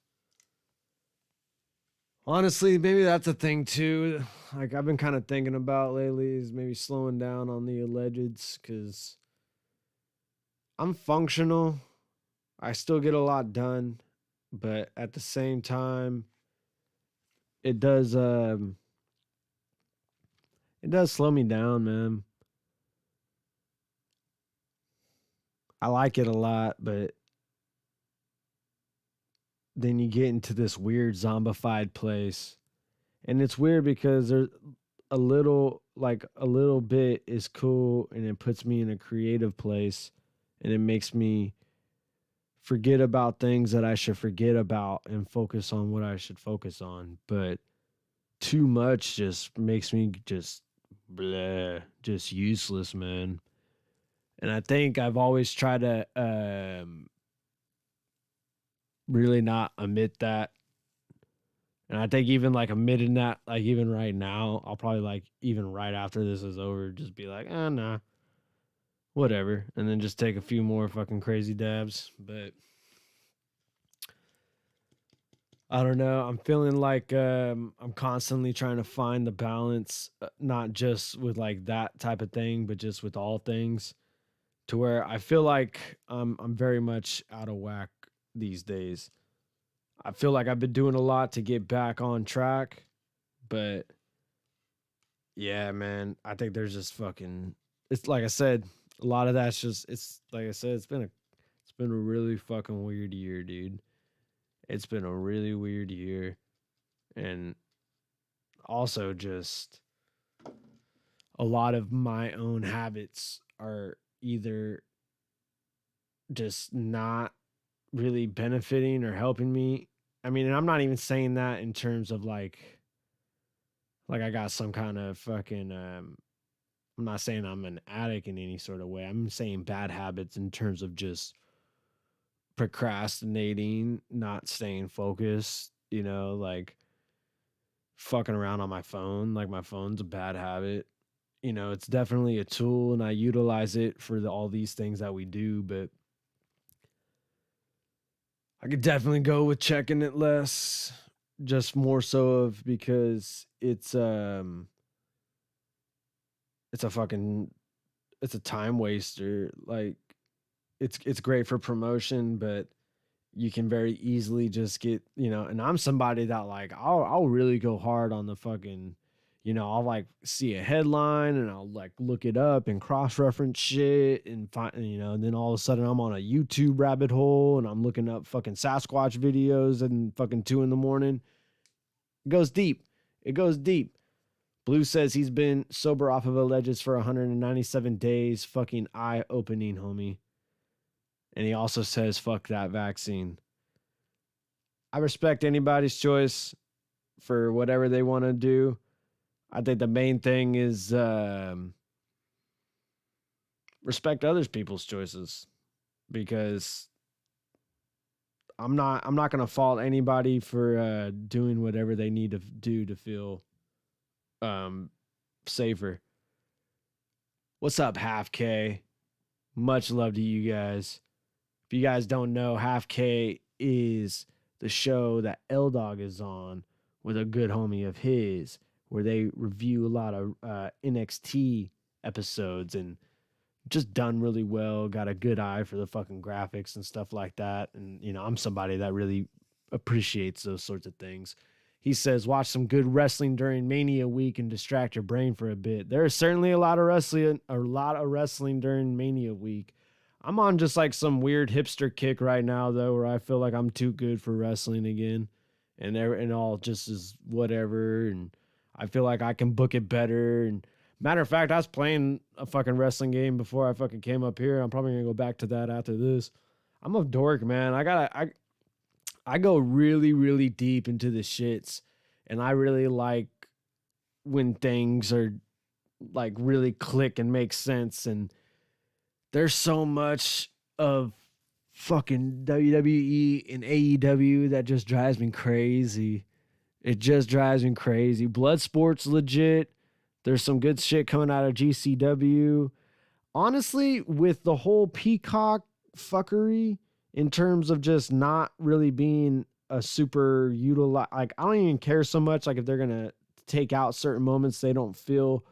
B: Honestly, maybe that's a thing too. Like I've been kind of thinking about lately is maybe slowing down on the allegeds because I'm functional. I still get a lot done, but at the same time, it does slow me down, man. I like it a lot, but then you get into this weird zombified place. And it's weird because there's a little bit is cool and it puts me in a creative place and it makes me forget about things that I should forget about and focus on what I should focus on. But too much just makes me just bleh, just useless, man. And I think I've always tried to really not admit that. And I think even like admitting that, like even right now, I'll probably like even right after this is over, just be like, nah, whatever. And then just take a few more fucking crazy dabs. But I don't know. I'm feeling like I'm constantly trying to find the balance, not just with like that type of thing, but just with all things, to where I feel like I'm very much out of whack these days. I feel like I've been doing a lot to get back on track, but yeah, man, I think there's just fucking, it's like I said, a lot of that's just, it's like I said, it's been a really fucking weird year, dude. It's been a really weird year. And also just a lot of my own habits are either just not really benefiting or helping me. I mean, and I'm not even saying that in terms of like I got some kind of fucking I'm not saying I'm an addict in any sort of way. I'm saying bad habits in terms of just procrastinating, not staying focused, like fucking around on my phone. Like my phone's a bad habit. It's definitely a tool and I utilize it for all these things that we do, but I could definitely go with checking it less, just more so of because it's a time waster. Like it's great for promotion, but you can very easily just get, and I'm somebody that like I'll really go hard on the fucking, I'll like see a headline and I'll like look it up and cross-reference shit and find, and then all of a sudden I'm on a YouTube rabbit hole and I'm looking up fucking Sasquatch videos and fucking 2 a.m. It goes deep. It goes deep. Blue says he's been sober off of allegeds for 197 days. Fucking eye-opening, homie. And he also says, fuck that vaccine. I respect anybody's choice for whatever they want to do. I think the main thing is respect other people's choices, because I'm not going to fault anybody for doing whatever they need to do to feel safer. What's up, Half K? Much love to you guys. If you guys don't know, Half K is the show that L Dog is on with a good homie of his, where they review a lot of NXT episodes and just done really well. Got a good eye for the fucking graphics and stuff like that. And, I'm somebody that really appreciates those sorts of things. He says, watch some good wrestling during Mania week and distract your brain for a bit. There is certainly a lot of wrestling during Mania week. I'm on just like some weird hipster kick right now, though, where I feel like I'm too good for wrestling again, and all just is whatever. And I feel like I can book it better. And matter of fact, I was playing a fucking wrestling game before I fucking came up here. I'm probably gonna go back to that after this. I'm a dork, man. I go really, really deep into the shits, and I really like when things are like really click and make sense. And there's so much of fucking WWE and AEW that just drives me crazy. It just drives me crazy. Bloodsport's legit. There's some good shit coming out of GCW. Honestly, with the whole Peacock fuckery in terms of just not really being a super utilized, like I don't even care so much. Like if they're going to take out certain moments they don't feel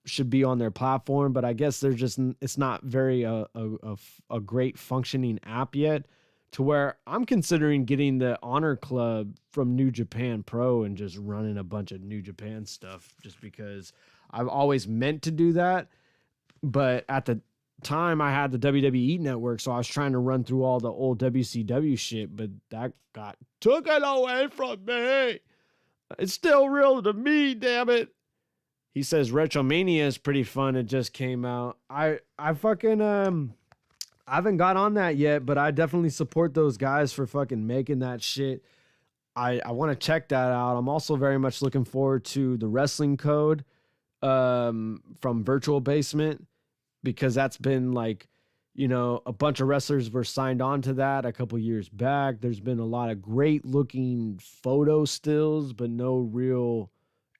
B: should be on their platform, but I guess they're just, it's not very a great functioning app yet, to where I'm considering getting the Honor Club from New Japan Pro and just running a bunch of New Japan stuff, just because I've always meant to do that. But at the time I had the WWE network, so I was trying to run through all the old WCW shit, but that got taken away from me. It's still real to me, damn it. He says Retromania is pretty fun. It just came out. I fucking I haven't got on that yet, but I definitely support those guys for fucking making that shit. I want to check that out. I'm also very much looking forward to the Wrestling Code from Virtual Basement, because that's been like, you know, a bunch of wrestlers were signed on to that a couple years back. There's been a lot of great looking photo stills, but no real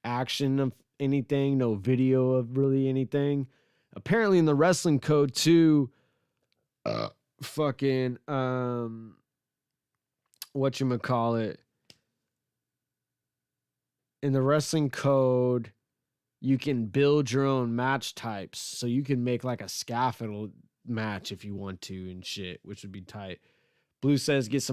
B: action of anything, no video of really anything. Apparently in the Wrestling Code too, fucking whatchamacallit, in the Wrestling Code you can build your own match types, so you can make like a scaffold match if you want to and shit, which would be tight. Blue says get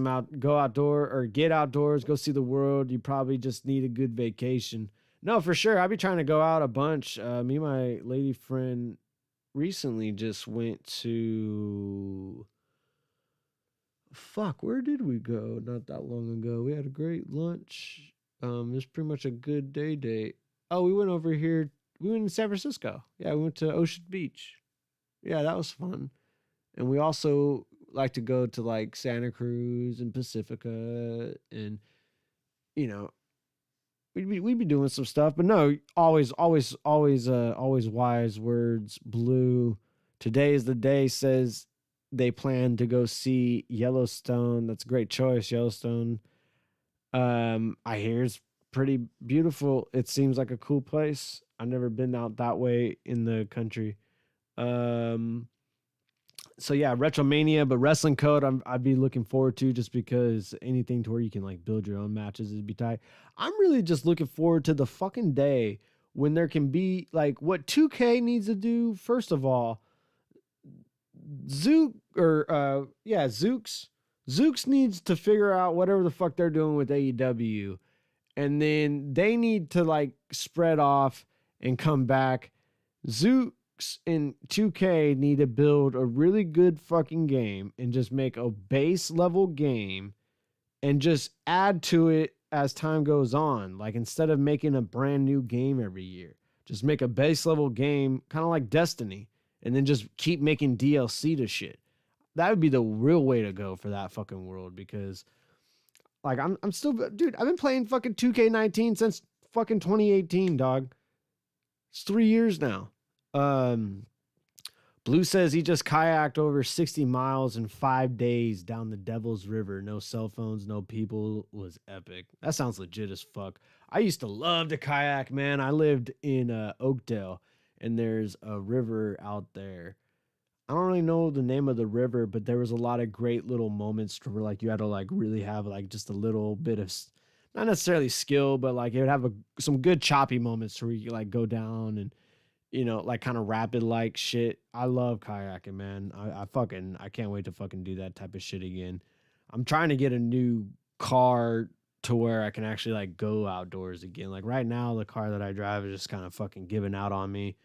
B: outdoors, go see the world. You probably just need a good vacation. No, for sure. I'll be trying to go out a bunch. Me and my lady friend recently just went to... Fuck, where did we go? Not that long ago. We had a great lunch. It was pretty much a good day date. Oh, we went over here. We went to San Francisco. Yeah, we went to Ocean Beach. Yeah, that was fun. And we also like to go to like Santa Cruz and Pacifica, and you know, we'd be doing some stuff. But no, always wise words. Blue. Today is the day says they plan to go see Yellowstone. That's a great choice, Yellowstone. I hear it's pretty beautiful. It seems like a cool place. I've never been out that way in the country. So yeah, Retromania, but Wrestling Code I'd be looking forward to, just because anything to where you can like build your own matches would be tight. I'm really just looking forward to the fucking day when there can be like what 2K needs to do. First of all, Zooks needs to figure out whatever the fuck they're doing with AEW, and then they need to like spread off and come back. Zooks and 2K need to build a really good fucking game and just make a base level game and just add to it as time goes on. Like, instead of making a brand new game every year, just make a base level game, kind of like Destiny, and then just keep making DLC to shit. That would be the real way to go for that fucking world, because like I'm still, dude, I've been playing fucking 2K19 since fucking 2018, dog. It's 3 years now. Blue says he just kayaked over 60 miles in 5 days down the Devil's River. No cell phones, no people. Was epic. That sounds legit as fuck. I used to love to kayak, man. I lived in Oakdale, and there's a river out there. I don't really know the name of the river, but there was a lot of great little moments where like you had to like really have like just a little bit of, not necessarily skill, but like it would have some good choppy moments where you like go down and, you know, like kind of rapid like shit. I love kayaking, man. I can't wait to fucking do that type of shit again. I'm trying to get a new car to where I can actually like go outdoors again. Like right now, the car that I drive is just kind of fucking giving out on me.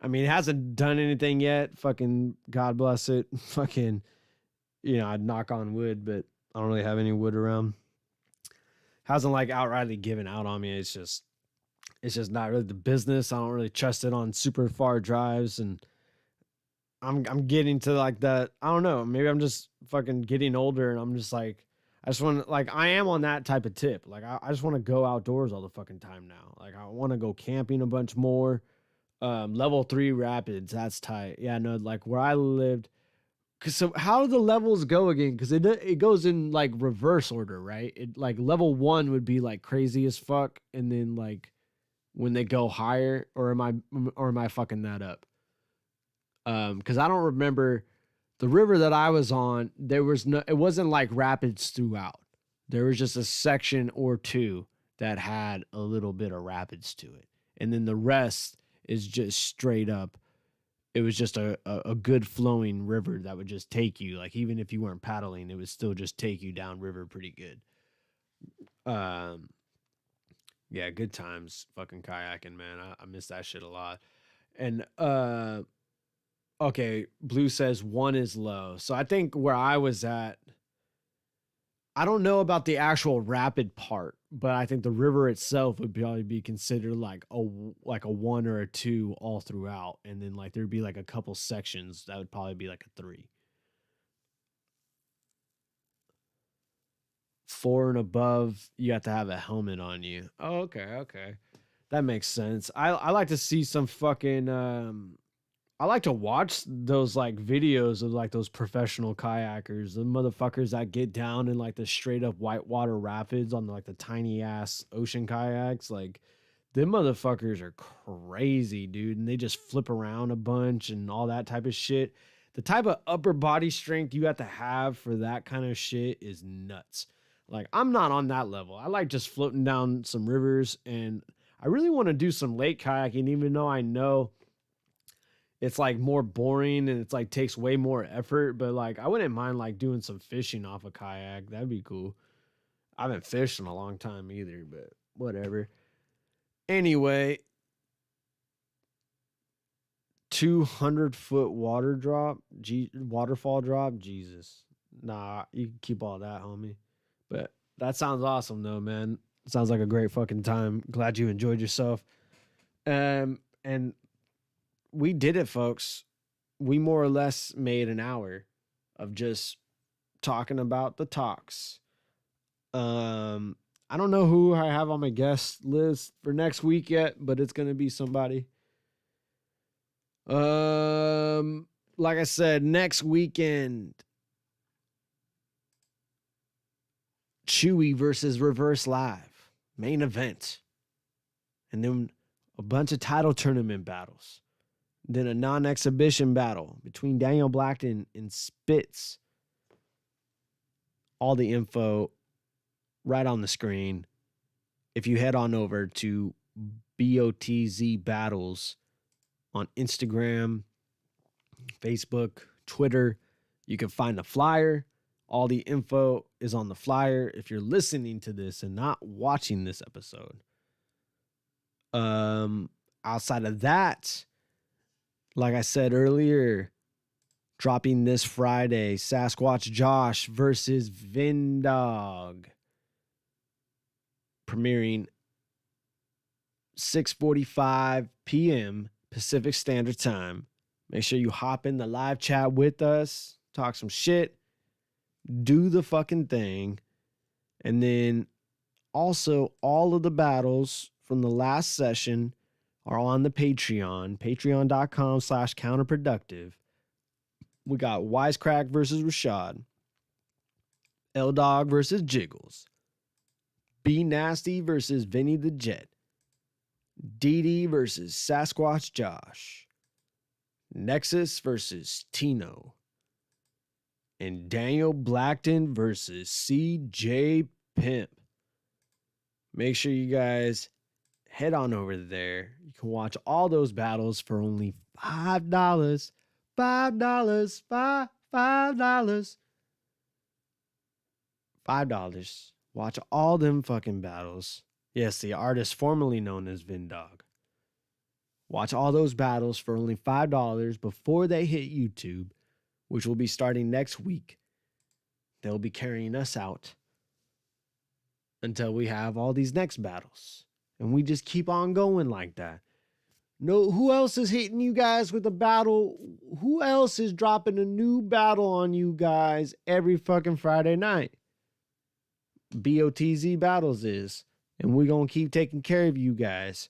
B: I mean, it hasn't done anything yet. Fucking God bless it. Fucking, you know, I'd knock on wood, but I don't really have any wood around. Hasn't like outrightly given out on me. It's just not really the business. I don't really trust it on super far drives, and I'm getting to like that. I don't know. Maybe I'm just fucking getting older, and I'm just like, I just want to, like, I am on that type of tip. Like, I just want to go outdoors all the fucking time now. Like, I want to go camping a bunch more. Level 3 rapids, that's tight. Yeah, no, like where I lived. Cause so how do the levels go again? Cause it goes in like reverse order, right? It like level 1 would be like crazy as fuck, and then like when they go higher, or am I fucking that up? Cause I don't remember the river that I was on. It wasn't like rapids throughout. There was just a section or two that had a little bit of rapids to it, and then the rest is just straight up. It was just a good flowing river that would just take you, like, even if you weren't paddling, it would still just take you down river pretty good. Yeah, good times fucking kayaking, man. I miss that shit a lot. And okay, Blue says 1 is low. So I think where I was at, I don't know about the actual rapid part, but I think the river itself would probably be considered like a 1 or a 2 all throughout, and then like there'd be like a couple sections that would probably be like a 3. 4 and above, you have to have a helmet on you. Oh, okay, that makes sense. I like to see some fucking I like to watch those like videos of like those professional kayakers, the motherfuckers that get down in like the straight up whitewater rapids on like the tiny ass ocean kayaks. Like, them motherfuckers are crazy, dude. And they just flip around a bunch and all that type of shit. The type of upper body strength you have to have for that kind of shit is nuts. Like, I'm not on that level. I like just floating down some rivers, and I really want to do some lake kayaking, even though I know it's like more boring and it's like takes way more effort. But like, I wouldn't mind like doing some fishing off a kayak. That'd be cool. I haven't fished in a long time either, but whatever. Anyway, 200-foot waterfall drop. Jesus. Nah, you can keep all that, homie. But that sounds awesome though, man. Sounds like a great fucking time. Glad you enjoyed yourself. And we did it, folks. We more or less made an hour of just talking about the talks. I don't know who I have on my guest list for next week yet, but it's going to be somebody. Like I said, next weekend, Chewy versus Reverse Live, main event. And then a bunch of title tournament battles. Then a non-exhibition battle between Daniel Blackton and Spitz. All the info right on the screen. If you head on over to BOTZ Battles on Instagram, Facebook, Twitter, you can find the flyer. All the info is on the flyer. If you're listening to this and not watching this episode, outside of that, like I said earlier, dropping this Friday, Sasquatch Josh versus Vindog, premiering 6:45 p.m. Pacific Standard Time. Make sure you hop in the live chat with us, talk some shit, do the fucking thing. And then also all of the battles from the last session are on the Patreon, patreon.com/counterproductive. We got Wisecrack versus Rashad, L-Dog versus Jiggles, B Nasty versus Vinny the Jet, DD versus Sasquatch Josh, Nexus versus Tino, and Daniel Blackton versus CJ Pimp. Make sure you guys head on over there. You can watch all those battles for only $5. $5. $5. Watch all them fucking battles. Yes, the artist formerly known as Vindog. Watch all those battles for only $5 before they hit YouTube, which will be starting next week. They'll be carrying us out until we have all these next battles. And we just keep on going like that. No, who else is hitting you guys with a battle? Who else is dropping a new battle on you guys every fucking Friday night? BOTZ Battles is. And we're going to keep taking care of you guys.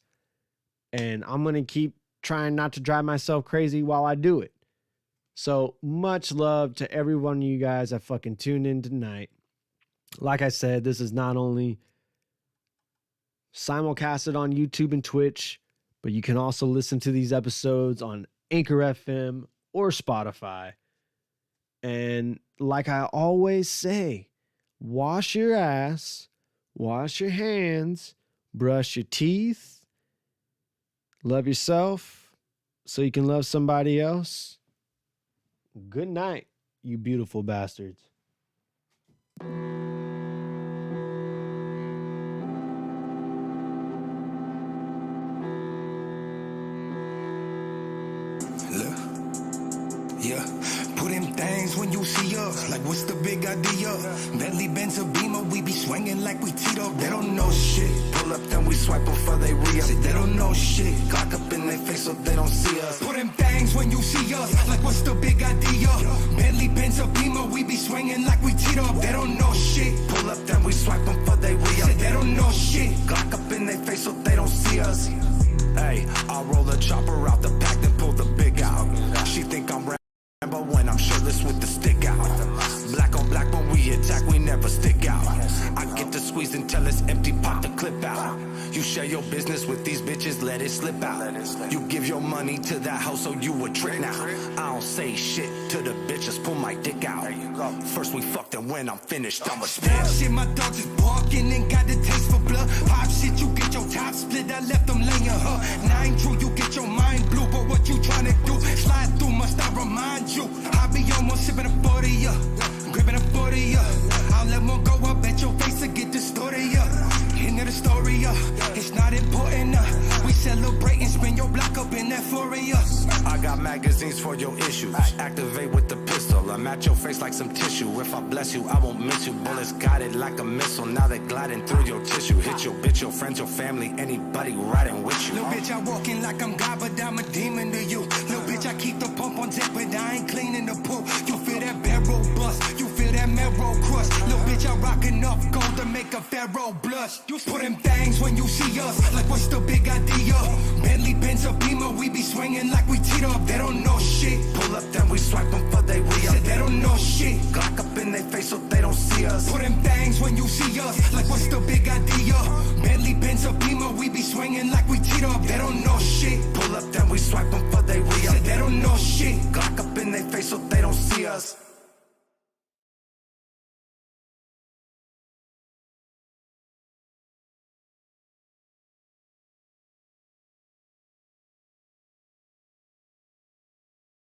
B: And I'm going to keep trying not to drive myself crazy while I do it. So much love to every one of you guys that fucking tuned in tonight. Like I said, this is not only simulcasted on YouTube and Twitch, but you can also listen to these episodes on Anchor FM or Spotify. And like I always say, wash your ass, wash your hands, brush your teeth, love yourself so you can love somebody else. Good night, you beautiful bastards.
E: Look, yeah, put them things when you see us. Like, what's the big idea? Bentley, Benz, or Beamer, we be swinging like we teed up. They don't know shit. Pull up, then we swipe them for they re-up. They don't know shit. Glock up in their face so they don't see us. Put them things when you see us. Like, what's the big idea? Bentley, Benz, or Beamer, we be swinging like we teed up. They don't know shit. Pull up, then we swipe them for they re-up. They don't know shit. Glock up in their face so they don't see us. Hey, I'll roll the chopper out the back, then pull the big out. She think I'm Rambo when I'm shirtless with the stick out. Black on black when we attack, we never stick out. I get to squeeze until it's empty, pop the clip out. You share your business with these bitches, let it slip out. You give your money to that house, so you a trick now. I don't say shit to the bitches, pull my dick out. First we fucked and when I'm finished, I'ma spit. Shit, my dog just barking and got the taste for blood. Pop shit, you get your top split, I left them laying her. 9 true, you get your mind blue, but what you tryna do? Slide through, must I remind you? I be almost sipping a 40, gripping a 40, I'll let one go, I bet your face to get distorted, End of the story, it's not important, we celebrate and spin your block up in euphoria. I got magazines for your issues, activate with the pistol, I'm at your face like some tissue. If I bless you, I won't miss you. Bullets got it like a missile, now they gliding through your tissue. Hit your bitch, your friends, your family, anybody riding with you. Little bitch, I walking like I'm God, but I'm a demon to you. Little bitch, I keep the pump on deck, but I ain't cleaning the pool. You feel that barrel bust, you feel that marrow crush. Little bitch, I rock enough gold to make a pharaoh blush. You put them things when you see us, like what's the big idea? Bentley, Benz, or Beamer, we be swinging like we teed up. They don't know shit. Pull up, then we swipe them for they re-up. They don't know shit. Glock up in their face so they don't see us. Put them things when you see us, like what's the big idea? Bentley, Benz, or Beamer, we be swinging like we teed up. They don't know shit. Pull up, then we swipe them for they re-up. They don't know shit. Glock up in their face so they don't see us.